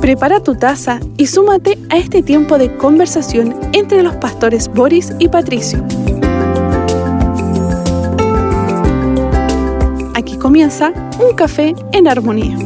Prepara tu taza y súmate a este tiempo de conversación entre los pastores Boris y Patricio. Aquí comienza Un Café en Armonía.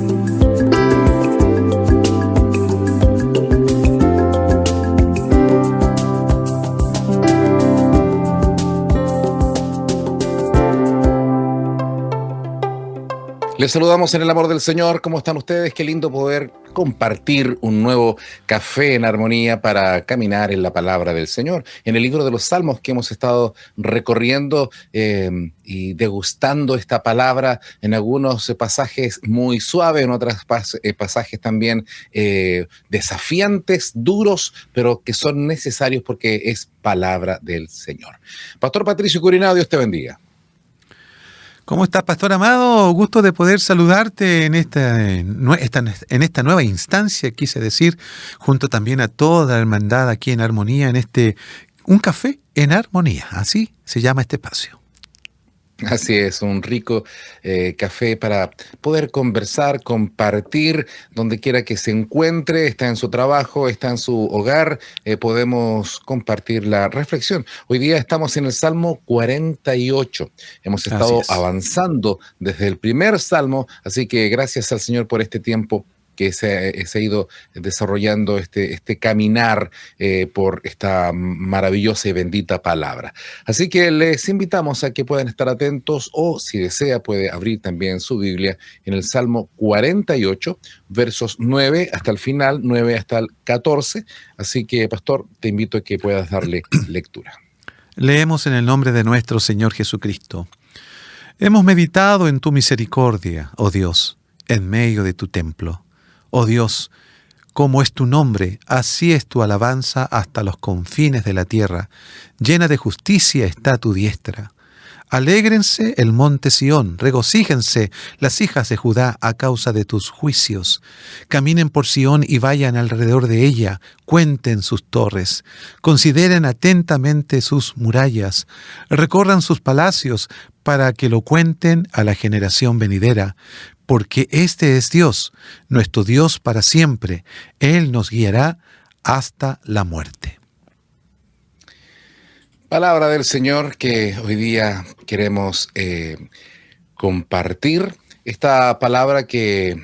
Les saludamos en el amor del Señor. ¿Cómo están ustedes? Qué lindo poder compartir un nuevo café en armonía para caminar en la palabra del Señor. En el libro de los Salmos que hemos estado recorriendo y degustando esta palabra en algunos pasajes muy suaves, en otros pasajes también desafiantes, duros, pero que son necesarios porque es palabra del Señor. Pastor Patricio Curinao, Dios te bendiga. ¿Cómo estás, pastor amado? Gusto de poder saludarte en esta nueva instancia, quise decir, junto también a toda la hermandad aquí en Armonía, en Un Café en Armonía, así se llama este espacio. Así es, un rico café para poder conversar, compartir, donde quiera que se encuentre, está en su trabajo, está en su hogar, podemos compartir la reflexión. Hoy día estamos en el Salmo 48, hemos estado avanzando desde el primer Salmo, así que gracias al Señor por este tiempo que se ha ido desarrollando este caminar por esta maravillosa y bendita palabra. Así que les invitamos a que puedan estar atentos o, si desea, puede abrir también su Biblia en el Salmo 48, versos 9 hasta el final, 9 hasta el 14. Así que, pastor, te invito a que puedas darle lectura. Leemos en el nombre de nuestro Señor Jesucristo. Hemos meditado en tu misericordia, oh Dios, en medio de tu templo. Oh Dios, como es tu nombre, así es tu alabanza hasta los confines de la tierra. Llena de justicia está tu diestra. Alégrense el monte Sión, regocíjense las hijas de Judá a causa de tus juicios. Caminen por Sión y vayan alrededor de ella, cuenten sus torres, consideren atentamente sus murallas, recorran sus palacios para que lo cuenten a la generación venidera. Porque este es Dios, nuestro Dios para siempre. Él nos guiará hasta la muerte. Palabra del Señor que hoy día queremos compartir. Esta palabra que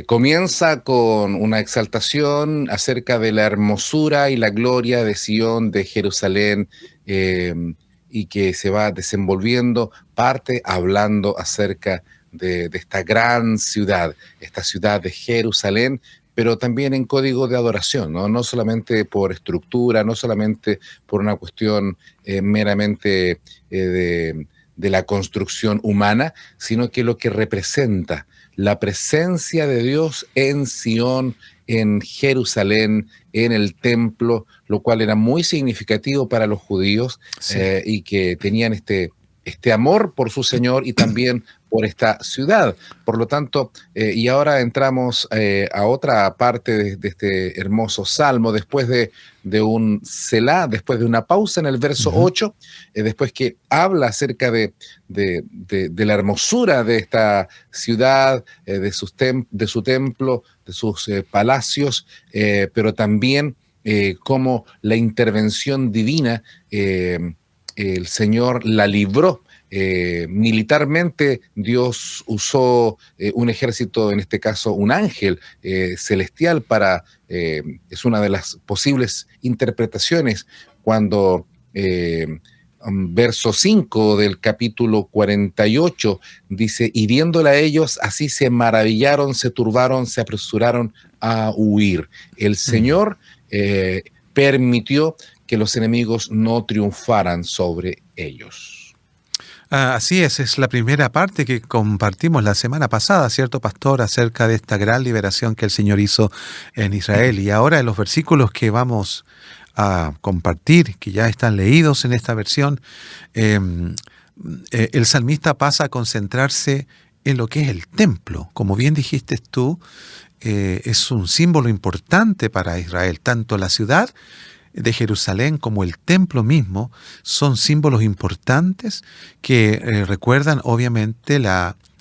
comienza con una exaltación acerca de la hermosura y la gloria de Sión, de Jerusalén, y que se va desenvolviendo, parte hablando acerca de esta gran ciudad, esta ciudad de Jerusalén, pero también en código de adoración, no solamente por estructura, no solamente por una cuestión meramente de la construcción humana, sino que lo que representa la presencia de Dios en Sión, en Jerusalén, en el templo, lo cual era muy significativo para los judíos, sí. Y que tenían este amor por su Señor y también por esta ciudad. Por lo tanto, y ahora entramos a otra parte de este hermoso salmo, después de un Selá, después de una pausa en el verso 8, después que habla acerca de la hermosura de esta ciudad, de su templo, de sus palacios, pero también cómo la intervención divina, el Señor la libró. Militarmente Dios usó un ejército, en este caso un ángel celestial es una de las posibles interpretaciones cuando verso 5 del capítulo 48 dice, y viéndola a ellos, así se maravillaron, se turbaron, se apresuraron a huir. El Señor permitió que los enemigos no triunfaran sobre ellos. Así es la primera parte que compartimos la semana pasada, ¿cierto, pastor? Acerca de esta gran liberación que el Señor hizo en Israel. Y ahora en los versículos que vamos a compartir, que ya están leídos en esta versión, el salmista pasa a concentrarse en lo que es el templo. Como bien dijiste tú, es un símbolo importante para Israel, tanto la ciudad de Jerusalén como el templo mismo son símbolos importantes que recuerdan obviamente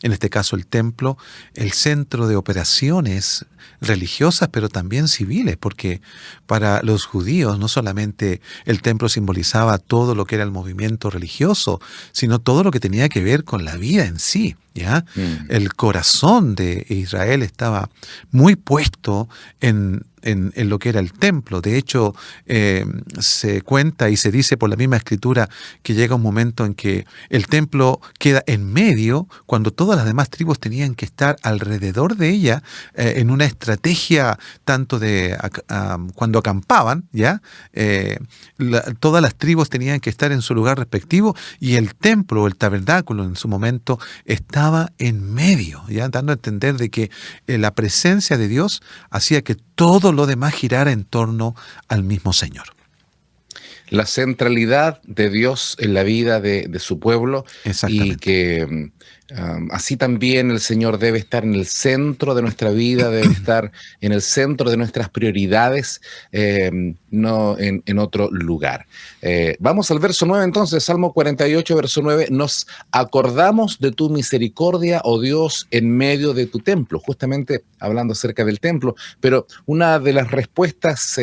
en este caso el templo, el centro de operaciones religiosas, pero también civiles, porque para los judíos no solamente el templo simbolizaba todo lo que era el movimiento religioso, sino todo lo que tenía que ver con la vida en sí. ¿Ya? El corazón de Israel estaba muy puesto en lo que era el templo. De hecho, se cuenta y se dice por la misma escritura que llega un momento en que el templo queda en medio, cuando todas las demás tribus tenían que estar alrededor de ella en una estrategia tanto de cuando acampaban, ¿ya? Todas las tribus tenían que estar en su lugar respectivo y el templo, el tabernáculo en su momento estaba en medio, ¿ya? Dando a entender de que la presencia de Dios hacía que todo lo demás girara en torno al mismo Señor. La centralidad de Dios en la vida de su pueblo, y que así también el Señor debe estar en el centro de nuestra vida, debe estar en el centro de nuestras prioridades, no en otro lugar. Vamos al verso 9 entonces, Salmo 48, verso 9. Nos acordamos de tu misericordia, oh Dios, en medio de tu templo, justamente hablando acerca del templo, pero una de las respuestas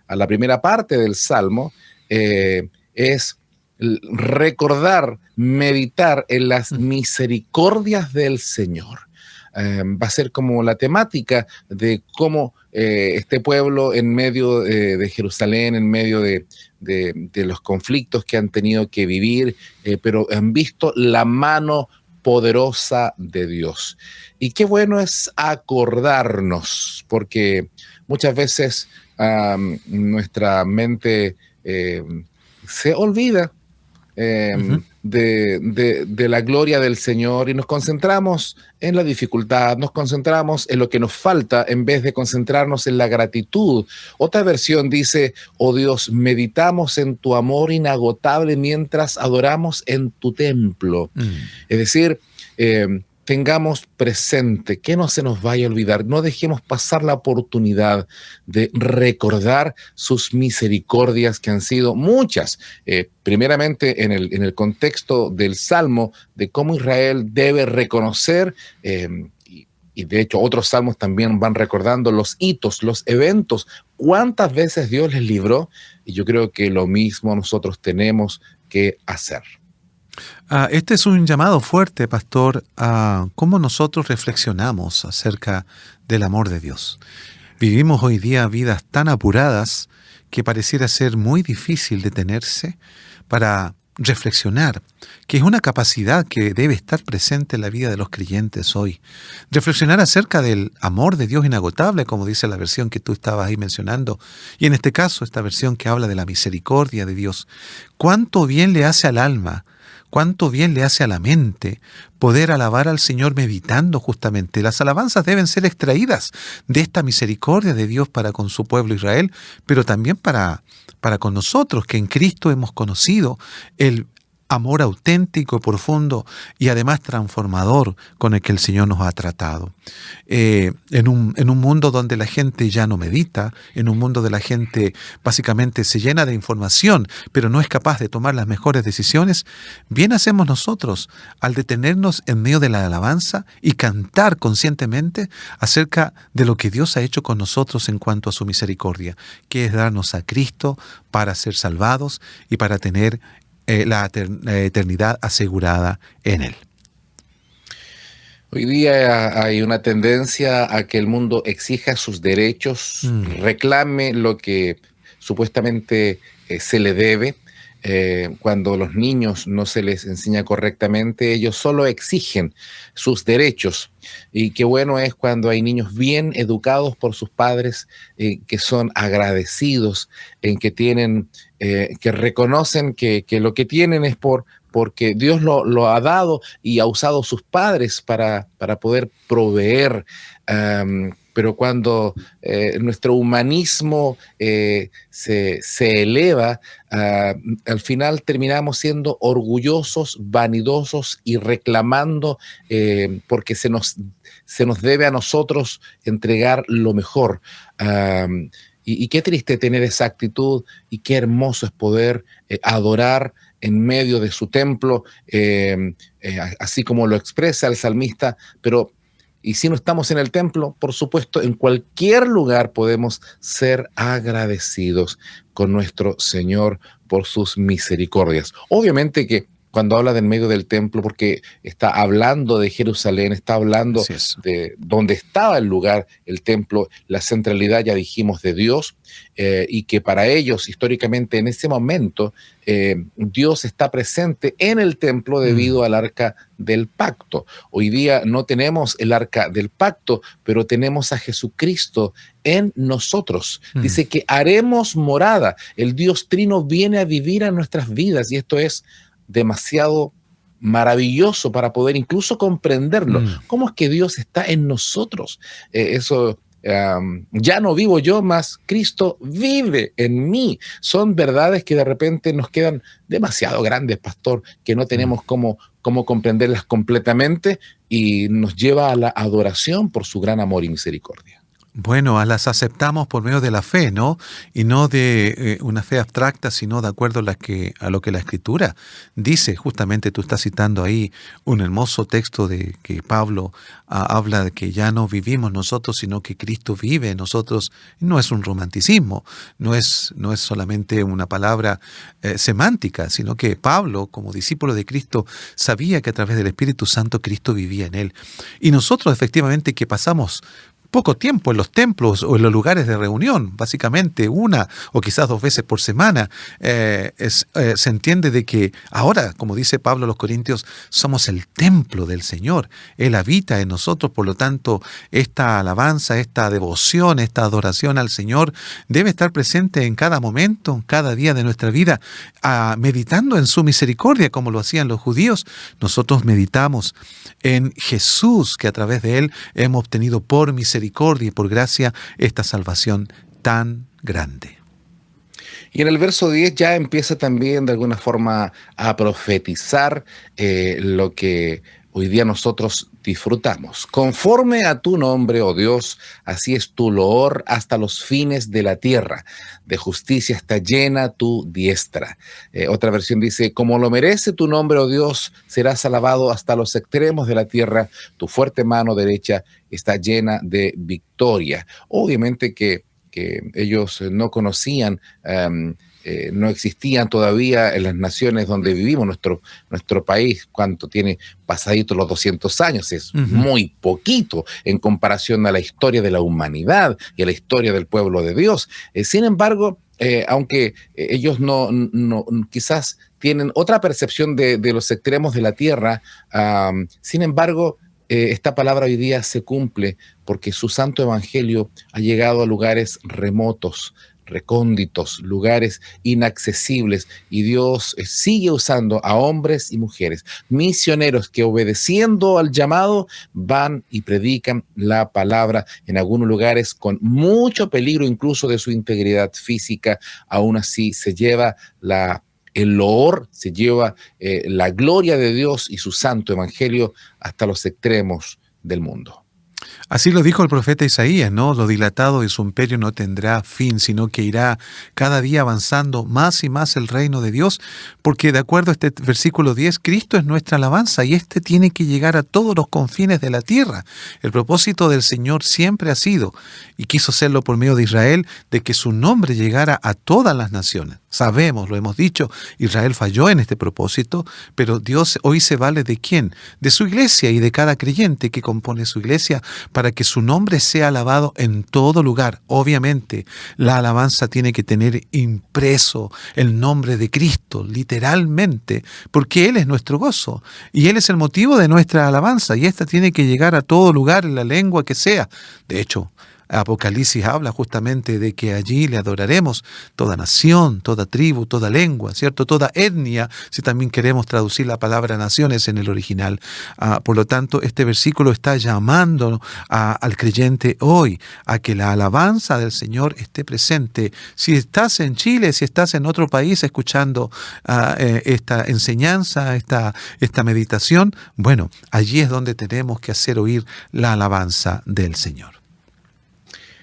a la primera parte del Salmo es recordar, meditar en las misericordias del Señor. Va a ser como la temática de cómo este pueblo en medio de Jerusalén, en medio de los conflictos que han tenido que vivir, pero han visto la mano poderosa de Dios. Y qué bueno es acordarnos, porque muchas veces nuestra mente se olvida de la gloria del Señor y nos concentramos en la dificultad, nos concentramos en lo que nos falta en vez de concentrarnos en la gratitud. Otra versión dice: oh Dios, meditamos en tu amor inagotable mientras adoramos en tu templo. Es decir, tengamos presente, que no se nos vaya a olvidar, no dejemos pasar la oportunidad de recordar sus misericordias, que han sido muchas, primeramente en el contexto del Salmo, de cómo Israel debe reconocer, y de hecho otros salmos también van recordando los hitos, los eventos, cuántas veces Dios les libró, y yo creo que lo mismo nosotros tenemos que hacer. Este es un llamado fuerte, pastor, a cómo nosotros reflexionamos acerca del amor de Dios. Vivimos hoy día vidas tan apuradas que pareciera ser muy difícil detenerse para reflexionar, que es una capacidad que debe estar presente en la vida de los creyentes hoy. Reflexionar acerca del amor de Dios inagotable, como dice la versión que tú estabas ahí mencionando, y en este caso esta versión que habla de la misericordia de Dios. ¿Cuánto bien le hace al alma? Cuánto bien le hace a la mente poder alabar al Señor meditando justamente. Las alabanzas deben ser extraídas de esta misericordia de Dios para con su pueblo Israel, pero también para con nosotros, que en Cristo hemos conocido el amor auténtico, profundo y además transformador con el que el Señor nos ha tratado. En un mundo donde la gente ya no medita, en un mundo donde la gente básicamente se llena de información, pero no es capaz de tomar las mejores decisiones, bien hacemos nosotros al detenernos en medio de la alabanza y cantar conscientemente acerca de lo que Dios ha hecho con nosotros en cuanto a su misericordia, que es darnos a Cristo para ser salvados y para tener la eternidad asegurada en Él. Hoy día hay una tendencia a que el mundo exija sus derechos, reclame lo que supuestamente se le debe. Cuando a los niños no se les enseña correctamente, ellos solo exigen sus derechos. Y qué bueno es cuando hay niños bien educados por sus padres, que son agradecidos, en que tienen, que reconocen que lo que tienen es porque Dios lo ha dado y ha usado sus padres para poder proveer. Pero cuando nuestro humanismo se eleva, al final terminamos siendo orgullosos, vanidosos y reclamando porque se nos debe a nosotros entregar lo mejor. Y qué triste tener esa actitud y qué hermoso es poder adorar en medio de su templo, así como lo expresa el salmista, pero y si no estamos en el templo, por supuesto, en cualquier lugar podemos ser agradecidos con nuestro Señor por sus misericordias. Obviamente que cuando habla del medio del templo, porque está hablando de Jerusalén, está hablando de donde estaba el lugar, el templo, la centralidad, ya dijimos, de Dios, y que para ellos, históricamente, en ese momento, Dios está presente en el templo debido al arca del pacto. Hoy día no tenemos el arca del pacto, pero tenemos a Jesucristo en nosotros. Dice que haremos morada. El Dios Trino viene a vivir a nuestras vidas, y esto es demasiado maravilloso para poder incluso comprenderlo. ¿Cómo es que Dios está en nosotros? Ya no vivo yo, mas Cristo vive en mí. Son verdades que de repente nos quedan demasiado grandes, pastor, que no tenemos cómo comprenderlas completamente, y nos lleva a la adoración por su gran amor y misericordia. Bueno, las aceptamos por medio de la fe, ¿no? Y no de una fe abstracta, sino de acuerdo a lo que la Escritura dice. Justamente tú estás citando ahí un hermoso texto de que Pablo habla de que ya no vivimos nosotros, sino que Cristo vive en nosotros. No es un romanticismo, no es solamente una palabra semántica, sino que Pablo, como discípulo de Cristo, sabía que a través del Espíritu Santo Cristo vivía en él. Y nosotros efectivamente que pasamos poco tiempo en los templos o en los lugares de reunión, básicamente una o quizás 2 veces por semana, se entiende de que ahora, como dice Pablo a los Corintios, somos el templo del Señor. Él habita en nosotros, por lo tanto, esta alabanza, esta devoción, esta adoración al Señor debe estar presente en cada momento, en cada día de nuestra vida, meditando en su misericordia, como lo hacían los judíos. Nosotros meditamos en Jesús, que a través de Él hemos obtenido por misericordia y por gracia esta salvación tan grande. Y en el verso 10 ya empieza también de alguna forma a profetizar lo que hoy día nosotros disfrutamos. Conforme a tu nombre, oh Dios, así es tu loor hasta los fines de la tierra. De justicia está llena tu diestra. Otra versión dice, como lo merece tu nombre, oh Dios, serás alabado hasta los extremos de la tierra. Tu fuerte mano derecha está llena de victoria. Obviamente que ellos no conocían, no existían todavía en las naciones donde vivimos. Nuestro país, ¿cuánto tiene pasaditos los 200 años? Es muy poquito en comparación a la historia de la humanidad y a la historia del pueblo de Dios. Sin embargo, aunque ellos no quizás tienen otra percepción de los extremos de la tierra, sin embargo, esta palabra hoy día se cumple porque su santo evangelio ha llegado a lugares remotos, recónditos, lugares inaccesibles, y Dios sigue usando a hombres y mujeres, misioneros que obedeciendo al llamado van y predican la palabra en algunos lugares con mucho peligro incluso de su integridad física. Aún así se lleva el loor, se lleva la gloria de Dios y su santo evangelio hasta los extremos del mundo. Así lo dijo el profeta Isaías, ¿no? Lo dilatado de su imperio no tendrá fin, sino que irá cada día avanzando más y más el reino de Dios, porque de acuerdo a este versículo 10, Cristo es nuestra alabanza y este tiene que llegar a todos los confines de la tierra. El propósito del Señor siempre ha sido, y quiso serlo por medio de Israel, de que su nombre llegara a todas las naciones. Sabemos, lo hemos dicho, Israel falló en este propósito, pero Dios hoy se vale ¿de quién? De su iglesia y de cada creyente que compone su iglesia, para que su nombre sea alabado en todo lugar. Obviamente, la alabanza tiene que tener impreso el nombre de Cristo, literalmente, porque Él es nuestro gozo y Él es el motivo de nuestra alabanza, y esta tiene que llegar a todo lugar en la lengua que sea. De hecho, Apocalipsis habla justamente de que allí le adoraremos toda nación, toda tribu, toda lengua, ¿cierto? Toda etnia, si también queremos traducir la palabra naciones en el original. Por lo tanto, este versículo está llamando al creyente hoy a que la alabanza del Señor esté presente. Si estás en Chile, si estás en otro país escuchando esta enseñanza, esta meditación, bueno, allí es donde tenemos que hacer oír la alabanza del Señor.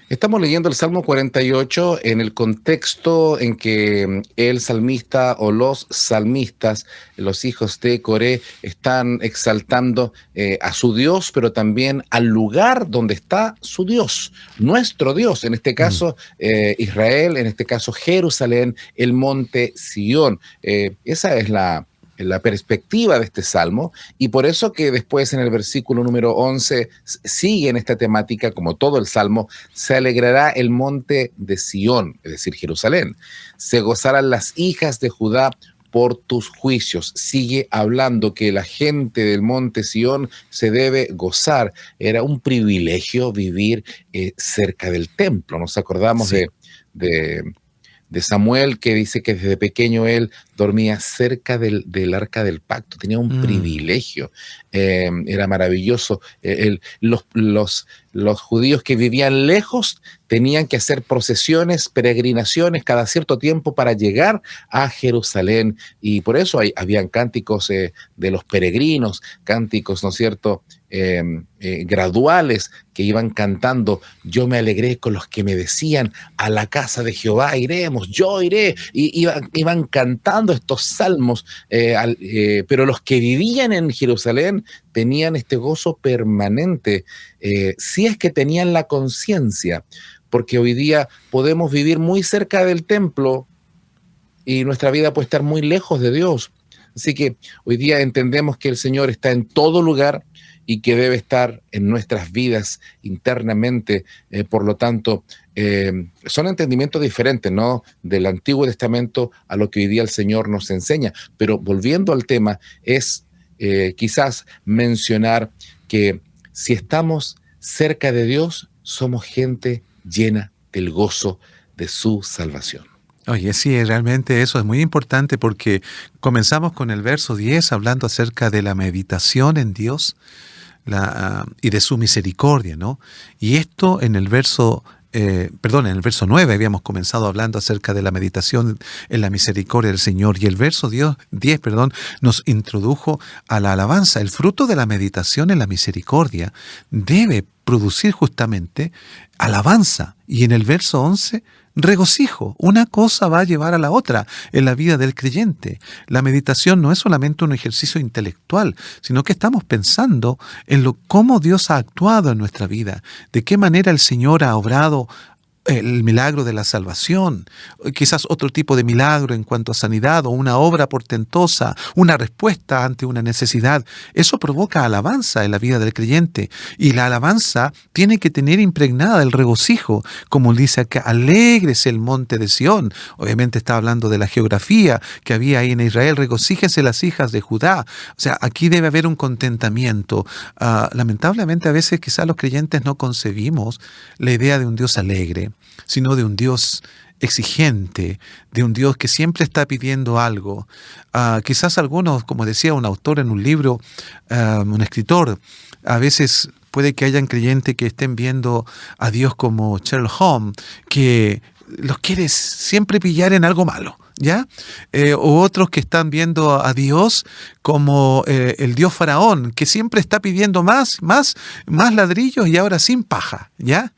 Estamos leyendo el Salmo 48 en el contexto en que el salmista o los salmistas, los hijos de Coré, están exaltando a su Dios, pero también al lugar donde está su Dios, nuestro Dios, en este Mm. caso Israel, en este caso Jerusalén, el monte Sión. Esa es la perspectiva de este salmo, y por eso que después en el versículo número 11 sigue en esta temática, como todo el salmo: se alegrará el monte de Sión, es decir, Jerusalén, se gozarán las hijas de Judá por tus juicios. Sigue hablando que la gente del monte Sión se debe gozar. Era un privilegio vivir cerca del templo. Nos acordamos Sí. de de Samuel, que dice que desde pequeño él dormía cerca del arca del pacto, tenía un Mm. privilegio, era maravilloso. Los judíos que vivían lejos tenían que hacer procesiones, peregrinaciones cada cierto tiempo para llegar a Jerusalén, y por eso habían cánticos de los peregrinos, cánticos, ¿no es cierto?, graduales, que iban cantando: yo me alegré con los que me decían, a la casa de Jehová iremos, yo iré, y iban cantando estos salmos, pero los que vivían en Jerusalén tenían este gozo permanente, si es que tenían la conciencia, porque hoy día podemos vivir muy cerca del templo y nuestra vida puede estar muy lejos de Dios. Así que hoy día entendemos que el Señor está en todo lugar y que debe estar en nuestras vidas internamente. Por lo tanto, son entendimientos diferentes, ¿no?, del Antiguo Testamento a lo que hoy día el Señor nos enseña. Pero volviendo al tema, es quizás mencionar que si estamos cerca de Dios, somos gente llena del gozo de su salvación. Oye, sí, realmente eso es muy importante porque comenzamos con el verso 10 hablando acerca de la meditación en Dios y de su misericordia, ¿no? Y esto en el verso, en el verso 9 habíamos comenzado hablando acerca de la meditación en la misericordia del Señor, y el verso 10, nos introdujo a la alabanza. El fruto de la meditación en la misericordia debe producir justamente alabanza, y en el verso 11, regocijo. Una cosa va a llevar a la otra en la vida del creyente. La meditación no es solamente un ejercicio intelectual, sino que estamos pensando en cómo Dios ha actuado en nuestra vida, de qué manera el Señor ha obrado el milagro de la salvación, quizás otro tipo de milagro en cuanto a sanidad o una obra portentosa, una respuesta ante una necesidad. Eso provoca alabanza en la vida del creyente, y la alabanza tiene que tener impregnada el regocijo, como dice acá: alégrese el monte de Sión. Obviamente está hablando de la geografía que había ahí en Israel. Regocíjense las hijas de Judá. O sea, aquí debe haber un contentamiento. Lamentablemente a veces quizás los creyentes no concebimos la idea de un Dios alegre, sino de un Dios exigente, de un Dios que siempre está pidiendo algo. Quizás algunos, como decía un autor en un libro, un escritor, a veces puede que hayan creyentes que estén viendo a Dios como Sherlock Holmes, que los quiere siempre pillar en algo malo, ¿ya? O otros que están viendo a Dios como el Dios faraón, que siempre está pidiendo más ladrillos y ahora sin paja, ¿ya?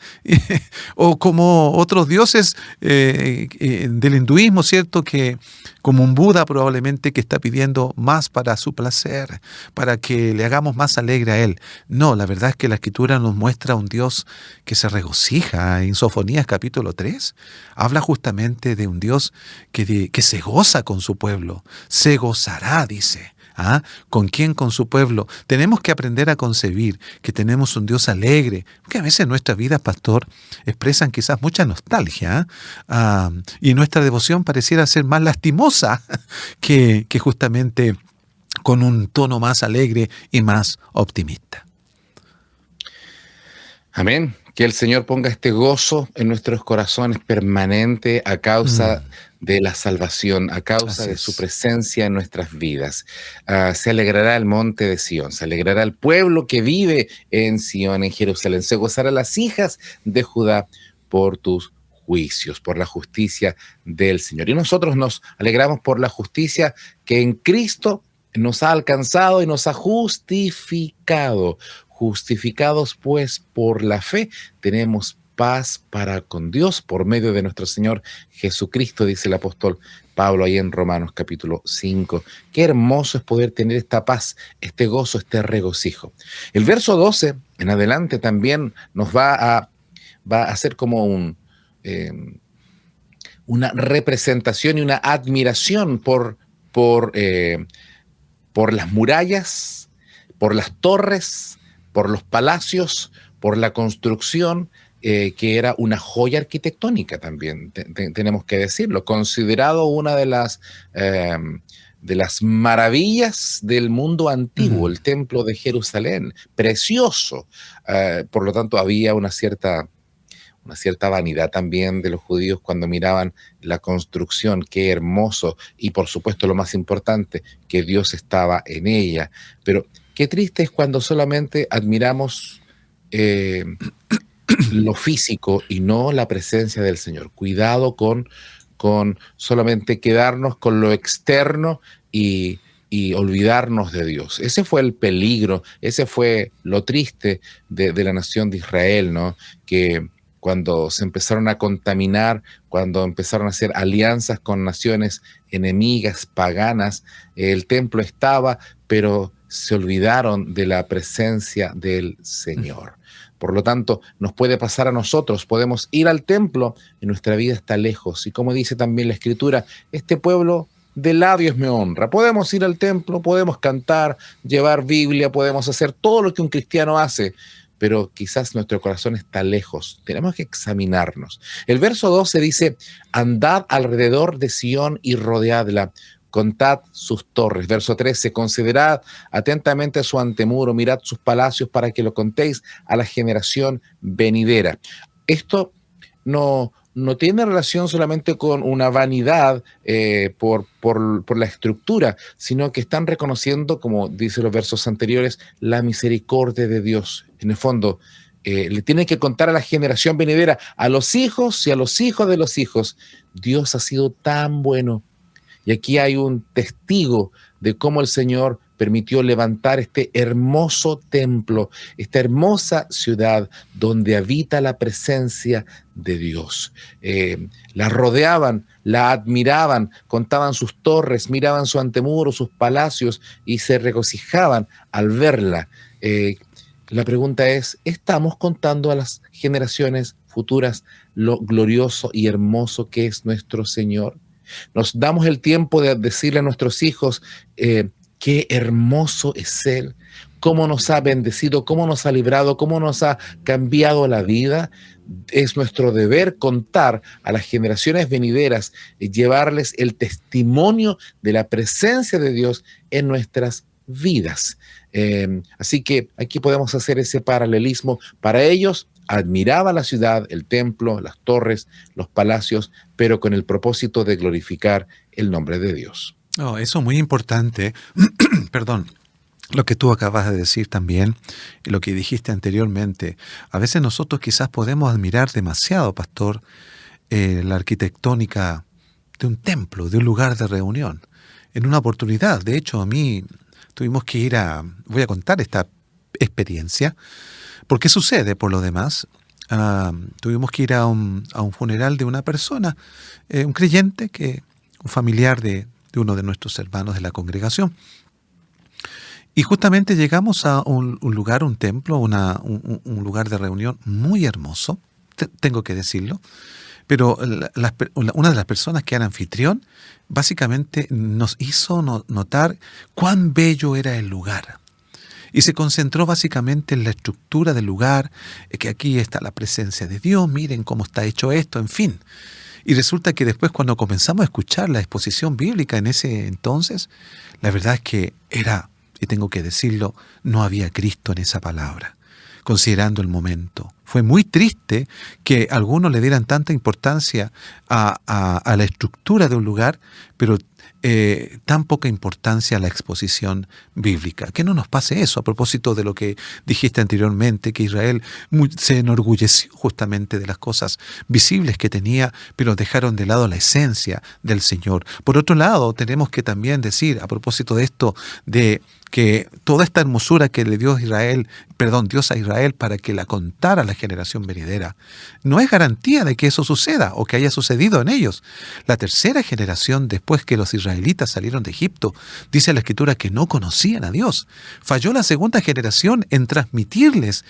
O como otros dioses del hinduismo, ¿cierto? Que como un Buda probablemente, que está pidiendo más para su placer, para que le hagamos más alegre a él. No, la verdad es que la Escritura nos muestra un Dios que se regocija. En Sofonías capítulo 3 habla justamente de un Dios que se goza con su pueblo. Se gozará, dice. ¿Con quién? Con su pueblo. Tenemos que aprender a concebir que tenemos un Dios alegre, porque a veces nuestras vidas, pastor, expresan quizás mucha nostalgia, y nuestra devoción pareciera ser más lastimosa que justamente con un tono más alegre y más optimista. Amén. Que el Señor ponga este gozo en nuestros corazones permanente a causa de la salvación, a causa Así de su es. presencia en nuestras vidas. Se alegrará el monte de Sión, se alegrará el pueblo que vive en Sión, en Jerusalén. Se gozará las hijas de Judá por tus juicios, por la justicia del Señor. Y nosotros nos alegramos por la justicia que en Cristo nos ha alcanzado y nos ha justificado. Justificados pues por la fe, tenemos paz para con Dios por medio de nuestro Señor Jesucristo, dice el apóstol Pablo ahí en Romanos capítulo 5. Qué hermoso es poder tener esta paz, este gozo, este regocijo. El verso 12 en adelante también nos va a hacer como una representación y una admiración por las murallas, por las torres, por los palacios, por la construcción, que era una joya arquitectónica también, tenemos que decirlo, considerado una de las maravillas del mundo antiguo, el templo de Jerusalén, precioso. Por lo tanto, había una cierta vanidad también de los judíos cuando miraban la construcción, qué hermoso, y por supuesto lo más importante, que Dios estaba en ella. Pero qué triste es cuando solamente admiramos lo físico y no la presencia del Señor. Cuidado con solamente quedarnos con lo externo y olvidarnos de Dios. Ese fue el peligro, ese fue lo triste de la nación de Israel, ¿no? Que cuando se empezaron a contaminar, cuando empezaron a hacer alianzas con naciones enemigas, paganas, el templo estaba, pero se olvidaron de la presencia del Señor. Por lo tanto, nos puede pasar a nosotros, podemos ir al templo y nuestra vida está lejos. Y como dice también la Escritura, este pueblo de labios me honra. Podemos ir al templo, podemos cantar, llevar Biblia, podemos hacer todo lo que un cristiano hace, pero quizás nuestro corazón está lejos. Tenemos que examinarnos. El verso 12 dice, andad alrededor de Sión y rodeadla, contad sus torres. Verso 13, considerad atentamente su antemuro, mirad sus palacios para que lo contéis a la generación venidera. Esto no tiene relación solamente con una vanidad por la estructura, sino que están reconociendo, como dicen los versos anteriores, la misericordia de Dios. En el fondo, le tienen que contar a la generación venidera, a los hijos y a los hijos de los hijos. Dios ha sido tan bueno. Y aquí hay un testigo de cómo el Señor permitió levantar este hermoso templo, esta hermosa ciudad donde habita la presencia de Dios. La rodeaban, la admiraban, contaban sus torres, miraban su antemuro, sus palacios y se regocijaban al verla. La pregunta es, ¿estamos contando a las generaciones futuras lo glorioso y hermoso que es nuestro Señor? Nos damos el tiempo de decirle a nuestros hijos qué hermoso es Él, cómo nos ha bendecido, cómo nos ha librado, cómo nos ha cambiado la vida. Es nuestro deber contar a las generaciones venideras y llevarles el testimonio de la presencia de Dios en nuestras vidas. Así que aquí podemos hacer ese paralelismo. Para ellos, admiraba la ciudad, el templo, las torres, los palacios, pero con el propósito de glorificar el nombre de Dios. Oh, eso es muy importante. Perdón. Lo que tú acabas de decir también, y lo que dijiste anteriormente. A veces nosotros quizás podemos admirar demasiado, pastor, la arquitectónica de un templo, de un lugar de reunión. En una oportunidad, de hecho, a mí tuvimos que ir voy a contar esta experiencia. ¿Por qué sucede? Por lo demás, tuvimos que ir a un funeral de una persona, un creyente, un familiar de uno de nuestros hermanos de la congregación. Y justamente llegamos a un lugar, un templo, un lugar de reunión muy hermoso, tengo que decirlo, pero una de las personas que era anfitrión básicamente nos hizo notar cuán bello era el lugar. Y se concentró básicamente en la estructura del lugar, que aquí está la presencia de Dios, miren cómo está hecho esto, en fin. Y resulta que después cuando comenzamos a escuchar la exposición bíblica en ese entonces, la verdad es que era, y tengo que decirlo, no había Cristo en esa palabra, considerando el momento. Fue muy triste que algunos le dieran tanta importancia a la estructura de un lugar, pero tan poca importancia a la exposición bíblica. Que no nos pase eso a propósito de lo que dijiste anteriormente, que Israel se enorgulleció justamente de las cosas visibles que tenía, pero dejaron de lado la esencia del Señor. Por otro lado, tenemos que también decir, a propósito de esto, de que toda esta hermosura que le dio Dios a Israel para que la contara a la generación venidera, no es garantía de que eso suceda o que haya sucedido en ellos. La tercera generación, después que los israelitas salieron de Egipto, dice la Escritura que no conocían a Dios. Falló la segunda generación en transmitirles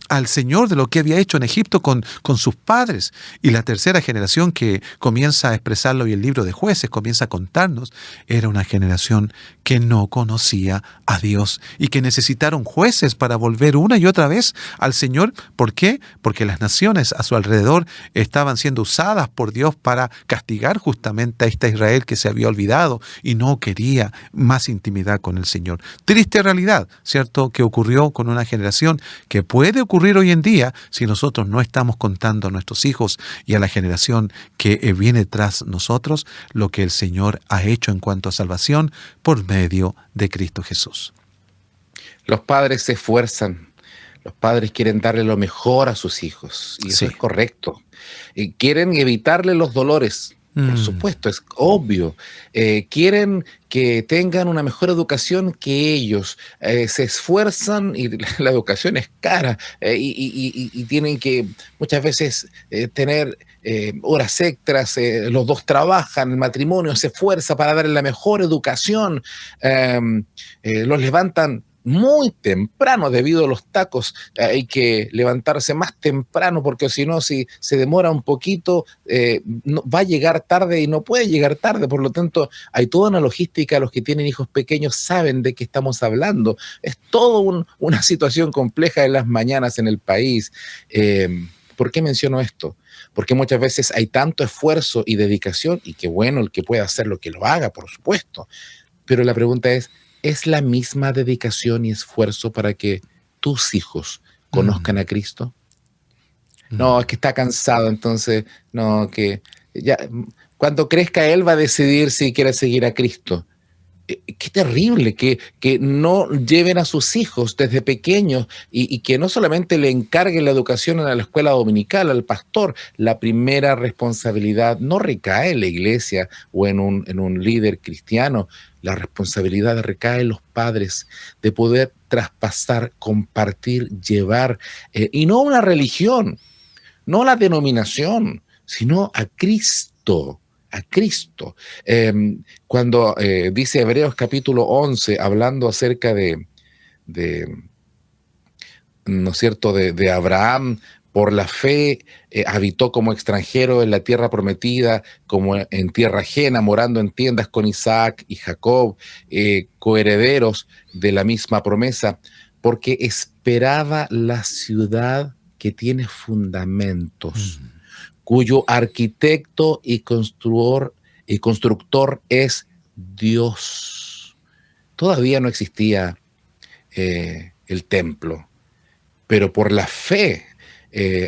al Señor de lo que había hecho en Egipto con sus padres. Y la tercera generación, que comienza a expresarlo y el libro de Jueces comienza a contarnos, era una generación que no conocía a Dios y que necesitaron jueces para volver una y otra vez al Señor. ¿Por qué? Porque las naciones a su alrededor estaban siendo usadas por Dios para castigar justamente a esta Israel que se había olvidado y no quería más intimidad con el Señor. Triste realidad, ¿cierto?, que ocurrió con una generación que puede ocurrir hoy en día si nosotros no estamos contando a nuestros hijos y a la generación que viene tras nosotros lo que el Señor ha hecho en cuanto a salvación por medio de Cristo Jesús. Los padres se esfuerzan, los padres quieren darle lo mejor a sus hijos, y eso Sí. es correcto. Quieren evitarle los dolores, por supuesto, es obvio. Quieren que tengan una mejor educación que ellos. Se esfuerzan y la educación es cara, y tienen que muchas veces tener horas extras. Los dos trabajan, el matrimonio se esfuerza para darle la mejor educación. Los levantan muy temprano debido a los tacos. Hay que levantarse más temprano porque si no, si se demora un poquito, va a llegar tarde y no puede llegar tarde. Por lo tanto, hay toda una logística. Los que tienen hijos pequeños saben de qué estamos hablando. Es toda una situación compleja en las mañanas en el país. ¿Por qué menciono esto? Porque muchas veces hay tanto esfuerzo y dedicación, y qué bueno el que pueda hacerlo, que lo haga, por supuesto. Pero la pregunta ¿es la misma dedicación y esfuerzo para que tus hijos conozcan a Cristo? No, es que está cansado, entonces, no, que ya cuando crezca él va a decidir si quiere seguir a Cristo. Qué terrible que no lleven a sus hijos desde pequeños y que no solamente le encarguen la educación en la escuela dominical al pastor. La primera responsabilidad no recae en la iglesia o en un líder cristiano. La responsabilidad recae en los padres de poder traspasar, compartir, llevar, y no una religión, no la denominación, sino a Cristo. A Cristo. Cuando dice Hebreos capítulo 11, hablando acerca ¿no es cierto?, de Abraham, por la fe habitó como extranjero en la tierra prometida, como en tierra ajena, morando en tiendas con Isaac y Jacob, coherederos de la misma promesa, porque esperaba la ciudad que tiene fundamentos, cuyo arquitecto y constructor es Dios. Todavía no existía el templo, pero por la fe,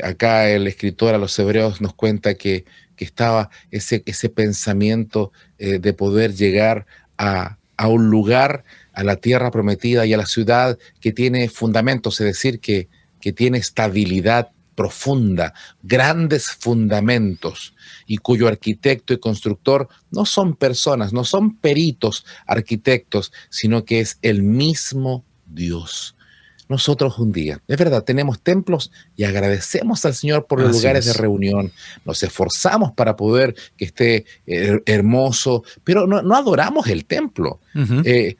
acá el escritor a los Hebreos nos cuenta que estaba ese pensamiento de poder llegar a un lugar, a la tierra prometida y a la ciudad que tiene fundamentos, es decir, que tiene estabilidad profunda, grandes fundamentos, y cuyo arquitecto y constructor no son personas, no son peritos arquitectos, sino que es el mismo Dios. Nosotros un día, es verdad, tenemos templos y agradecemos al Señor por los lugares de reunión, nos esforzamos para poder que esté hermoso, pero no adoramos el templo.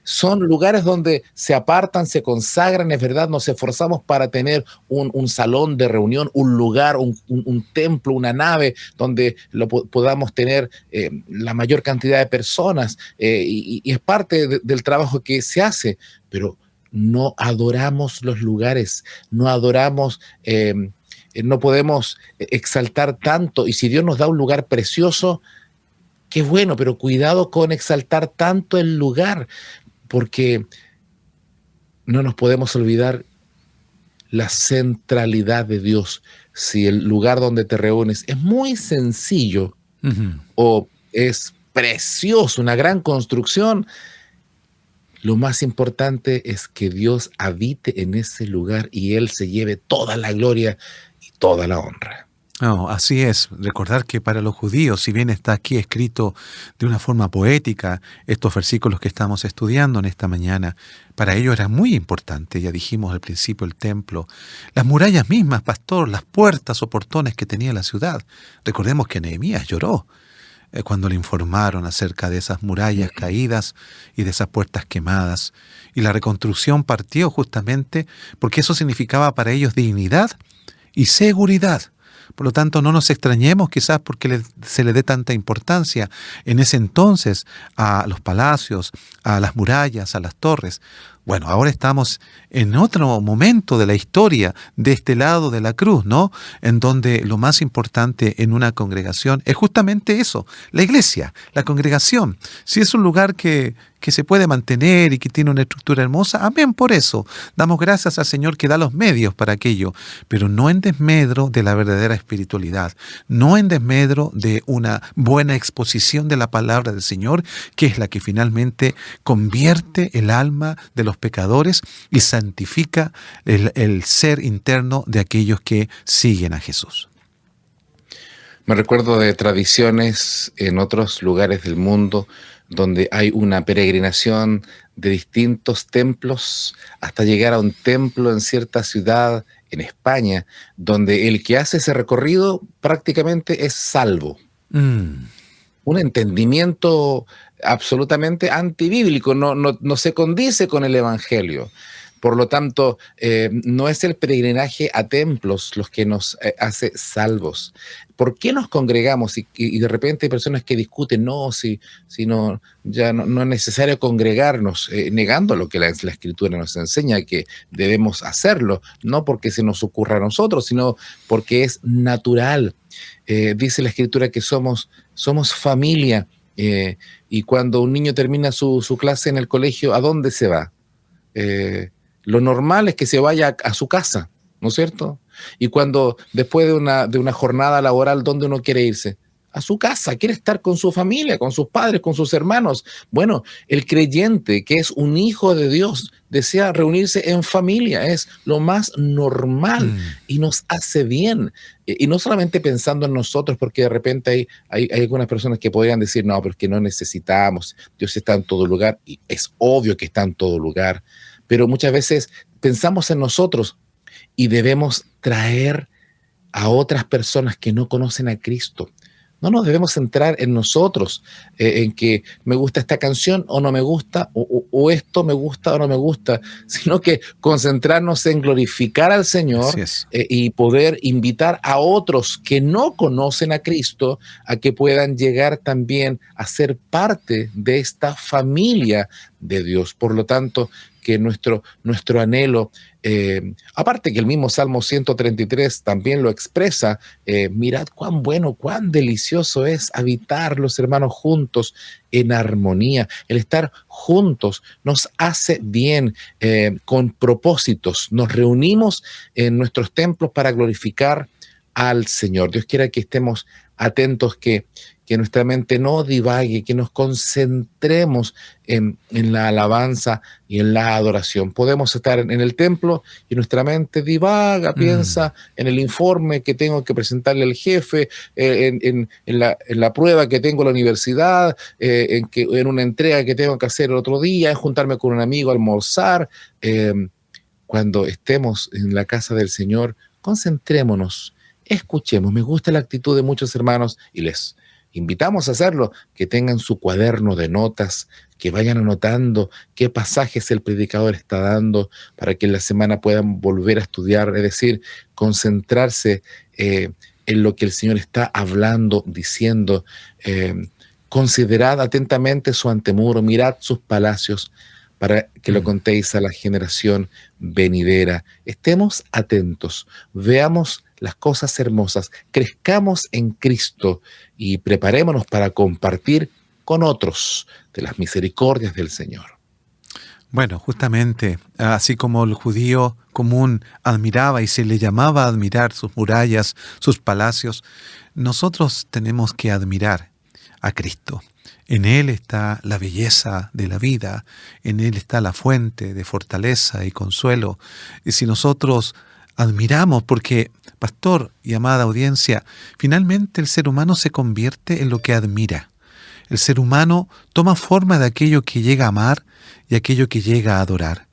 Son lugares donde se apartan, se consagran, es verdad, nos esforzamos para tener un salón de reunión, un lugar, un templo, una nave donde podamos tener la mayor cantidad de personas, y es parte del trabajo que se hace, pero no adoramos los lugares, no adoramos, no podemos exaltar tanto. Y si Dios nos da un lugar precioso, qué bueno, pero cuidado con exaltar tanto el lugar, porque no nos podemos olvidar la centralidad de Dios. Si el lugar donde te reúnes es muy sencillo o es precioso, una gran construcción, lo más importante es que Dios habite en ese lugar y Él se lleve toda la gloria y toda la honra. No, así es. Recordar que para los judíos, si bien está aquí escrito de una forma poética, estos versículos que estamos estudiando en esta mañana, para ellos era muy importante. Ya dijimos al principio el templo, las murallas mismas, pastor, las puertas o portones que tenía la ciudad. Recordemos que Nehemías lloró cuando le informaron acerca de esas murallas caídas y de esas puertas quemadas. Y la reconstrucción partió justamente porque eso significaba para ellos dignidad y seguridad. Por lo tanto, no nos extrañemos quizás porque se le dé tanta importancia en ese entonces a los palacios, a las murallas, a las torres. Bueno, ahora estamos en otro momento de la historia de este lado de la cruz, ¿no? En donde lo más importante en una congregación es justamente eso, la iglesia, la congregación. Si es un lugar que se puede mantener y que tiene una estructura hermosa, amén por eso. Damos gracias al Señor que da los medios para aquello, pero no en desmedro de la verdadera espiritualidad, no en desmedro de una buena exposición de la palabra del Señor, que es la que finalmente convierte el alma de los pecadores y santifica el ser interno de aquellos que siguen a Jesús. Me recuerdo de tradiciones en otros lugares del mundo donde hay una peregrinación de distintos templos hasta llegar a un templo en cierta ciudad en España, donde el que hace ese recorrido prácticamente es salvo. Un entendimiento absolutamente antibíblico, no se condice con el Evangelio. Por lo tanto, no es el peregrinaje a templos los que nos hace salvos. ¿Por qué nos congregamos? Y de repente hay personas que discuten, ya no es necesario congregarnos, negando lo que la Escritura nos enseña, que debemos hacerlo, no porque se nos ocurra a nosotros, sino porque es natural. Dice la Escritura que somos familia, y cuando un niño termina su clase en el colegio, ¿a dónde se va? Lo normal es que se vaya a su casa, ¿no es cierto? Y cuando después de una jornada laboral, ¿dónde uno quiere irse? A su casa, quiere estar con su familia, con sus padres, con sus hermanos. Bueno, el creyente, que es un hijo de Dios, desea reunirse en familia, es lo más normal y nos hace bien. Y no solamente pensando en nosotros, porque de repente hay algunas personas que podrían decir, no, pero es que no necesitamos, Dios está en todo lugar, y es obvio que está en todo lugar, pero muchas veces pensamos en nosotros y debemos traer a otras personas que no conocen a Cristo. No nos debemos centrar en nosotros, en que me gusta esta canción o no me gusta, o esto me gusta o no me gusta, sino que concentrarnos en glorificar al Señor y poder invitar a otros que no conocen a Cristo a que puedan llegar también a ser parte de esta familia de Dios. Por lo tanto, que nuestro anhelo, aparte que el mismo Salmo 133 también lo expresa, mirad cuán bueno, cuán delicioso es habitar los hermanos juntos en armonía. El estar juntos nos hace bien, con propósitos. Nos reunimos en nuestros templos para glorificar al Señor. Dios quiera que estemos atentos, que nuestra mente no divague, que nos concentremos en la alabanza y en la adoración. Podemos estar en el templo y nuestra mente divaga, piensa en el informe que tengo que presentarle al jefe, en la prueba que tengo en la universidad, en una entrega que tengo que hacer el otro día, en juntarme con un amigo a almorzar. Cuando estemos en la casa del Señor, concentrémonos, escuchemos. Me gusta la actitud de muchos hermanos y les invitamos a hacerlo, que tengan su cuaderno de notas, que vayan anotando qué pasajes el predicador está dando para que en la semana puedan volver a estudiar, es decir, concentrarse en lo que el Señor está hablando, diciendo. Considerad atentamente su antemuro, mirad sus palacios, para que lo contéis a la generación venidera. Estemos atentos, veamos las cosas hermosas, crezcamos en Cristo y preparémonos para compartir con otros de las misericordias del Señor. Bueno, justamente, así como el judío común admiraba y se le llamaba a admirar sus murallas, sus palacios, nosotros tenemos que admirar a Cristo. En Él está la belleza de la vida, en Él está la fuente de fortaleza y consuelo. Y si nosotros admiramos, porque Pastor y amada audiencia, finalmente el ser humano se convierte en lo que admira. El ser humano toma forma de aquello que llega a amar y aquello que llega a adorar.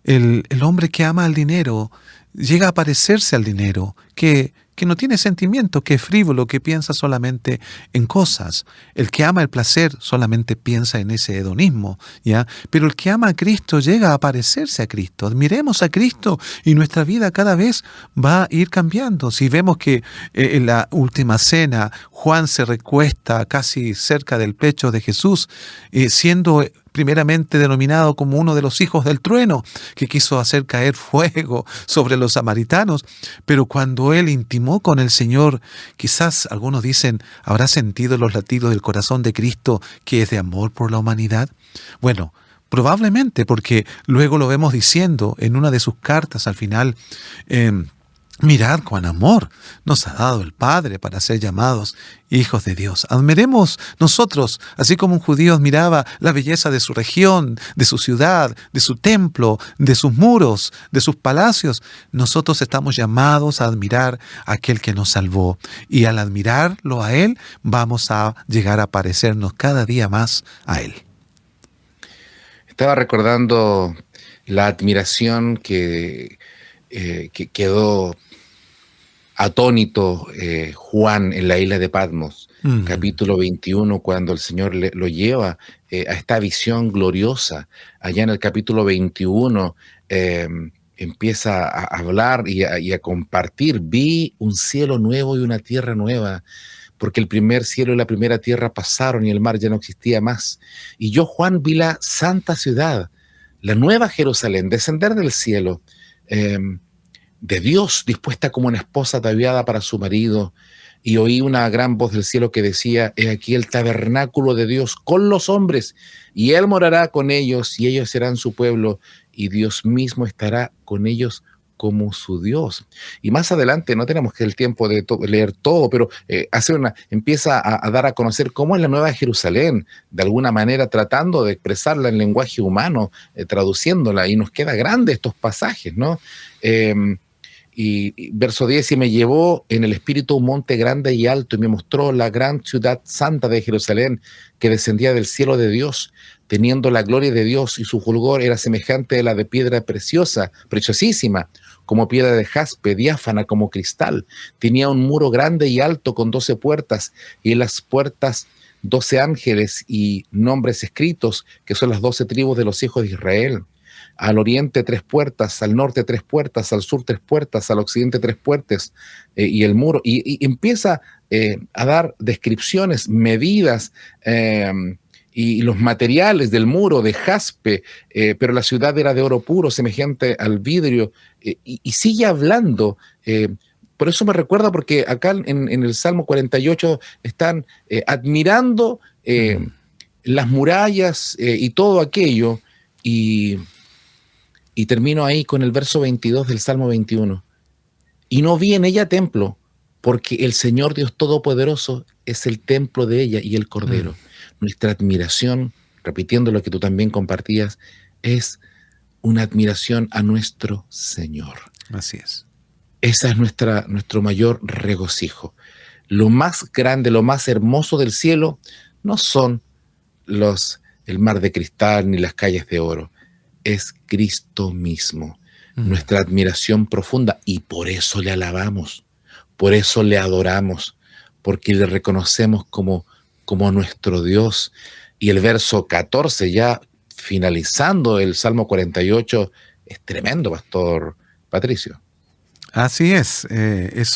El hombre que ama al dinero llega a parecerse al dinero, que no tiene sentimiento, que es frívolo, que piensa solamente en cosas. El que ama el placer solamente piensa en ese hedonismo, ¿ya? Pero el que ama a Cristo llega a parecerse a Cristo. Admiremos a Cristo y nuestra vida cada vez va a ir cambiando. Si vemos que en la última cena Juan se recuesta casi cerca del pecho de Jesús, siendo primeramente denominado como uno de los hijos del trueno, que quiso hacer caer fuego sobre los samaritanos, pero cuando él intimó con el Señor, quizás algunos dicen, ¿habrá sentido los latidos del corazón de Cristo que es de amor por la humanidad? Bueno, probablemente, porque luego lo vemos diciendo en una de sus cartas al final, mirad cuán amor nos ha dado el Padre para ser llamados hijos de Dios. Admiremos nosotros, así como un judío admiraba la belleza de su región, de su ciudad, de su templo, de sus muros, de sus palacios. Nosotros estamos llamados a admirar a aquel que nos salvó. Y al admirarlo a Él, vamos a llegar a parecernos cada día más a Él. Estaba recordando la admiración que quedó atónito Juan en la isla de Patmos, capítulo 21, cuando el Señor lo lleva a esta visión gloriosa. Allá en el capítulo 21 empieza a hablar y a compartir. Vi un cielo nuevo y una tierra nueva, porque el primer cielo y la primera tierra pasaron y el mar ya no existía más. Y yo, Juan, vi la santa ciudad, la nueva Jerusalén, descender del cielo, de Dios, dispuesta como una esposa ataviada para su marido, y oí una gran voz del cielo que decía: he aquí el tabernáculo de Dios con los hombres, y Él morará con ellos, y ellos serán su pueblo, y Dios mismo estará con ellos como su Dios. Y más adelante, no tenemos que el tiempo de leer todo, pero empieza a dar a conocer cómo es la nueva Jerusalén, de alguna manera tratando de expresarla en lenguaje humano, traduciéndola, y nos queda grande estos pasajes, ¿no? Y verso 10, y me llevó en el espíritu a un monte grande y alto, y me mostró la gran ciudad santa de Jerusalén, que descendía del cielo de Dios, teniendo la gloria de Dios, y su fulgor era semejante a la de piedra preciosa, preciosísima, como piedra de jaspe, diáfana como cristal. Tenía un muro grande y alto con 12 puertas, y en las puertas 12 ángeles y nombres escritos, que son las 12 tribus de los hijos de Israel. Al oriente 3 puertas, al norte 3 puertas, al sur 3 puertas, al occidente 3 puertas, y el muro. Y empieza a dar descripciones, medidas, y los materiales del muro de jaspe, pero la ciudad era de oro puro, semejante al vidrio, y sigue hablando. Por eso me recuerda, porque acá en el Salmo 48 están admirando las murallas y todo aquello, y termino ahí con el verso 22 del Salmo 21. Y no vi en ella templo, porque el Señor Dios Todopoderoso es el templo de ella y el Cordero. Nuestra admiración, repitiendo lo que tú también compartías, es una admiración a nuestro Señor. Así es. Esa es nuestro mayor regocijo. Lo más grande, lo más hermoso del cielo no son el mar de cristal ni las calles de oro. Es Cristo mismo, nuestra admiración profunda, y por eso le alabamos, por eso le adoramos, porque le reconocemos como nuestro Dios. Y el verso 14, ya finalizando el Salmo 48, es tremendo, Pastor Patricio. Así es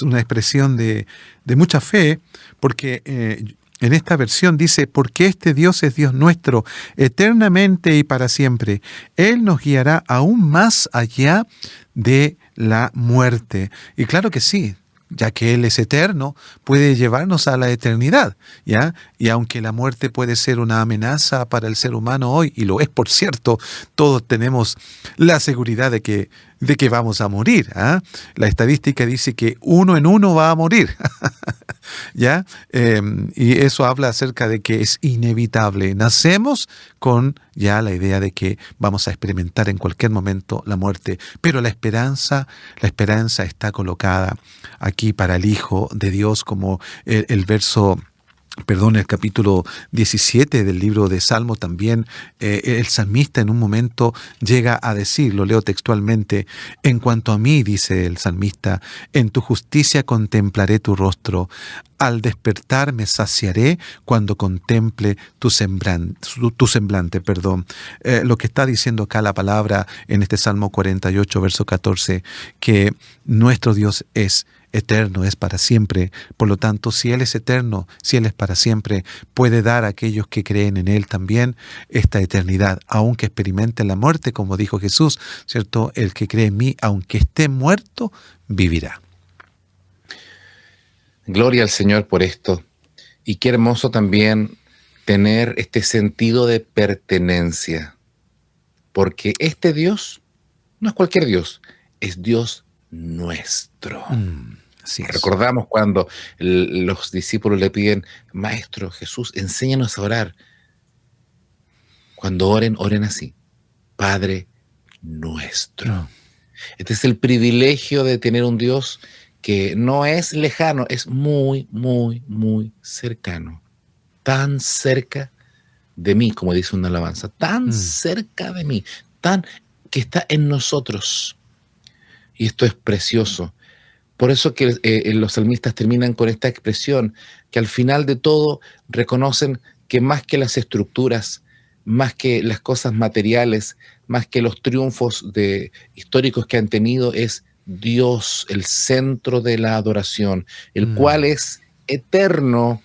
una expresión de mucha fe, porque en esta versión dice: porque este Dios es Dios nuestro, eternamente y para siempre. Él nos guiará aún más allá de la muerte. Y claro que sí, ya que Él es eterno, puede llevarnos a la eternidad, ¿ya? Y aunque la muerte puede ser una amenaza para el ser humano hoy, y lo es, por cierto, todos tenemos la seguridad de que vamos a morir, ¿ah? La estadística dice que 1 en 1 va a morir. ¿ya? Y eso habla acerca de que es inevitable. Nacemos con ya la idea de que vamos a experimentar en cualquier momento la muerte, pero la esperanza está colocada aquí para el Hijo de Dios, como el capítulo 17 del libro de Salmo también, el salmista en un momento llega a decir, lo leo textualmente: en cuanto a mí, dice el salmista, en tu justicia contemplaré tu rostro, al despertar me saciaré cuando contemple tu semblante. Lo que está diciendo acá la palabra en este Salmo 48, verso 14, que nuestro Dios es eterno, es para siempre. Por lo tanto, si Él es eterno, si Él es para siempre, puede dar a aquellos que creen en Él también esta eternidad, aunque experimenten la muerte, como dijo Jesús, ¿cierto? El que cree en mí, aunque esté muerto, vivirá. Gloria al Señor por esto. Y qué hermoso también tener este sentido de pertenencia, porque este Dios no es cualquier Dios, es Dios nuestro. Así es. Recordamos cuando los discípulos le piden: Maestro Jesús, enséñanos a orar. Cuando oren así: Padre nuestro. Este es el privilegio de tener un Dios que no es lejano, es muy, muy, muy cercano. Tan cerca de mí, como dice una alabanza, tan cerca de mí, tan que está en nosotros. Y esto es precioso. Por eso que los salmistas terminan con esta expresión, que al final de todo reconocen que más que las estructuras, más que las cosas materiales, más que los triunfos históricos que han tenido, es Dios el centro de la adoración, el cual es eterno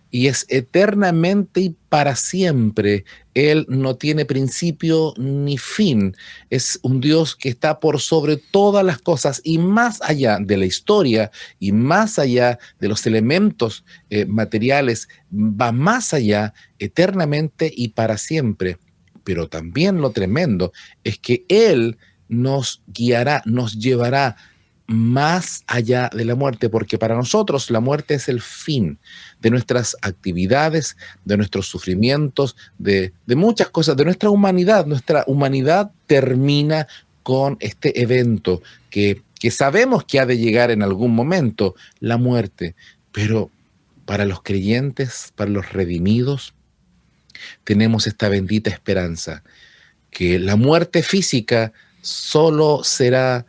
y es eternamente y para siempre. Él no tiene principio ni fin. Es un Dios que está por sobre todas las cosas y más allá de la historia y más allá de los elementos materiales, va más allá eternamente y para siempre. Pero también lo tremendo es que Él nos guiará, nos llevará más allá de la muerte, porque para nosotros la muerte es el fin de nuestras actividades, de nuestros sufrimientos, de muchas cosas, de nuestra humanidad. Nuestra humanidad termina con este evento que sabemos que ha de llegar en algún momento, la muerte. Pero para los creyentes, para los redimidos, tenemos esta bendita esperanza, que la muerte física solo será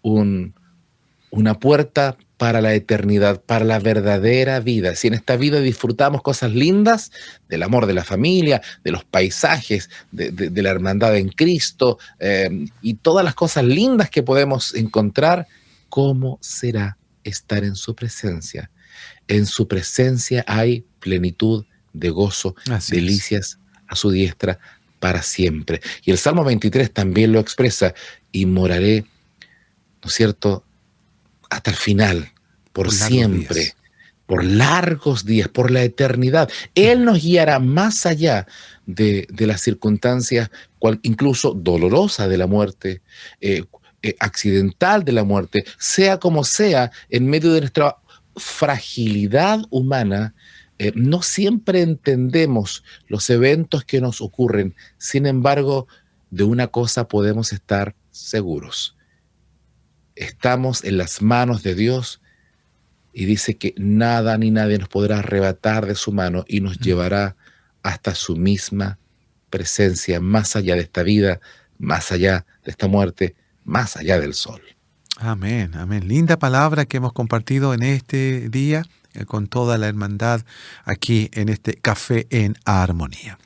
una puerta para la eternidad, para la verdadera vida. Si en esta vida disfrutamos cosas lindas, del amor de la familia, de los paisajes, de la hermandad en Cristo, y todas las cosas lindas que podemos encontrar, ¿cómo será estar en su presencia? En su presencia hay plenitud de gozo, delicias a su diestra para siempre. Y el Salmo 23 también lo expresa: y moraré, ¿no es cierto?, hasta el final, por siempre, por largos días, por la eternidad. Él nos guiará más allá de las circunstancias, incluso dolorosa de la muerte, accidental de la muerte, sea como sea, en medio de nuestra fragilidad humana. No siempre entendemos los eventos que nos ocurren. Sin embargo, de una cosa podemos estar seguros: estamos en las manos de Dios, y dice que nada ni nadie nos podrá arrebatar de su mano y nos llevará hasta su misma presencia, más allá de esta vida, más allá de esta muerte, más allá del sol. Amén, amén. Linda palabra que hemos compartido en este día con toda la hermandad aquí en este Café en Armonía.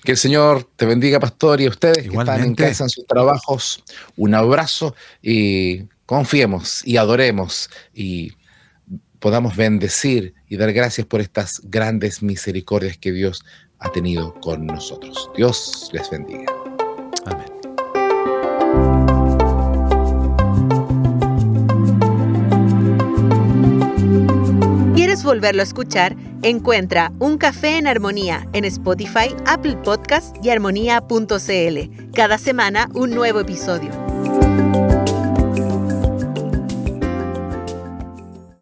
Que el Señor te bendiga, pastor, y a ustedes igualmente, que están en casa, en sus trabajos. Un abrazo y confiemos y adoremos y podamos bendecir y dar gracias por estas grandes misericordias que Dios ha tenido con nosotros. Dios les bendiga. Amén. ¿Quieres volverlo a escuchar? Encuentra Un Café en Armonía en Spotify, Apple Podcasts y armonía.cl. Cada semana un nuevo episodio.